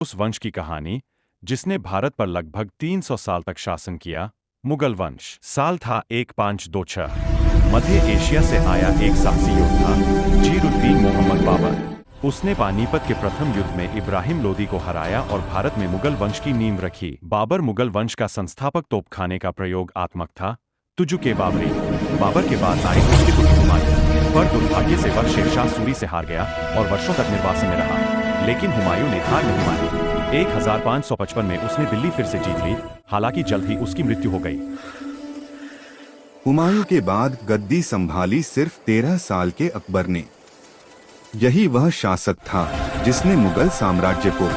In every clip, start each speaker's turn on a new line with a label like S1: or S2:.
S1: उस वंश की कहानी जिसने भारत पर लगभग 300 साल तक शासन किया। मुगल वंश। साल था 1526। मध्य एशिया से आया एक साहसी योद्धा जीरुद्दीन मोहम्मद बाबर। उसने पानीपत के प्रथम युद्ध में इब्राहिम लोदी को हराया और भारत में मुगल वंश की नींव रखी। बाबर मुगल वंश का संस्थापक तोपखाने का प्रयोग आत्मक था। तुजु के बाबरी। बाबर के बाद आए उसके पुत्र हुमायूं, पर दुर्भाग्य से वह शेरशाह सूरी से हार गया और वर्षों तक निर्वासन में रहा। लेकिन हुमायूं ने हार नहीं मानी। 1555 में उसने दिल्ली फिर से जीत ली, हालांकि जल्द ही उसकी मृत्यु हो गई।
S2: हुमायूं के बाद गद्दी संभाली सिर्फ 13 साल के अकबर ने। यही वह शासक था जिसने मुगल साम्राज्य को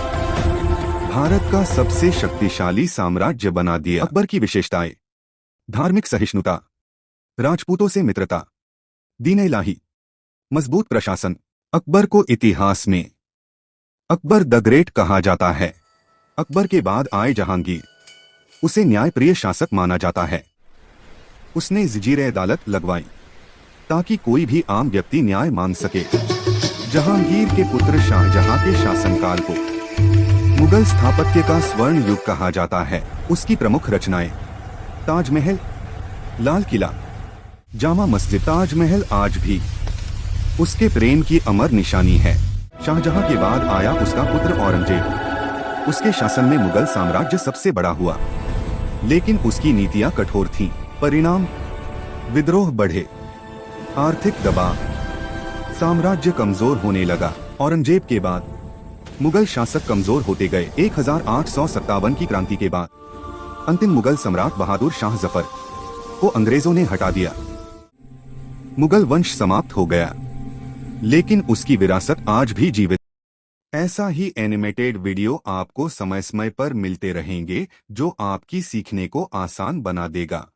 S2: भारत का सबसे शक्तिशाली साम्राज्य बना दिया। अकबर की विशेषताएं: धार्मिक सहिष्णुता, राजपूतों से मित्रता, दीन-ए-इलाही, मजबूत प्रशासन। अकबर को इतिहास में अकबर द ग्रेट कहा जाता है। अकबर के बाद आए जहांगीर, उसे न्यायप्रिय शासक माना जाता है। उसने जंजीरें अदालत लगवाई ताकि कोई भी आम व्यक्ति न्याय मांग सके। जहांगीर के पुत्र शाहजहां के शासनकाल को मुगल स्थापत्य का स्वर्ण युग कहा जाता है। उसकी प्रमुख रचनाएं: ताजमहल, लाल किला, जामा मस्जिद। ताजमहल आज भी उसके प्रेम की अमर निशानी है। शाहजहां के बाद आया उसका पुत्र औरंगजेब। उसके शासन में मुगल साम्राज्य सबसे बड़ा हुआ, लेकिन उसकी नीतियां कठोर थीं। परिणाम: विद्रोह बढ़े, आर्थिक दबाव, साम्राज्य कमजोर होने लगा। औरंगजेब के बाद मुगल शासक कमजोर होते गए। 1857 की क्रांति के बाद अंतिम मुगल सम्राट बहादुर शाह जफर को अंग्रेजों ने हटा दिया। मुगल वंश समाप्त हो गया, लेकिन उसकी विरासत आज भी जीवित। ऐसा ही एनिमेटेड वीडियो आपको समय समय पर मिलते रहेंगे, जो आपकी सीखने को आसान बना देगा।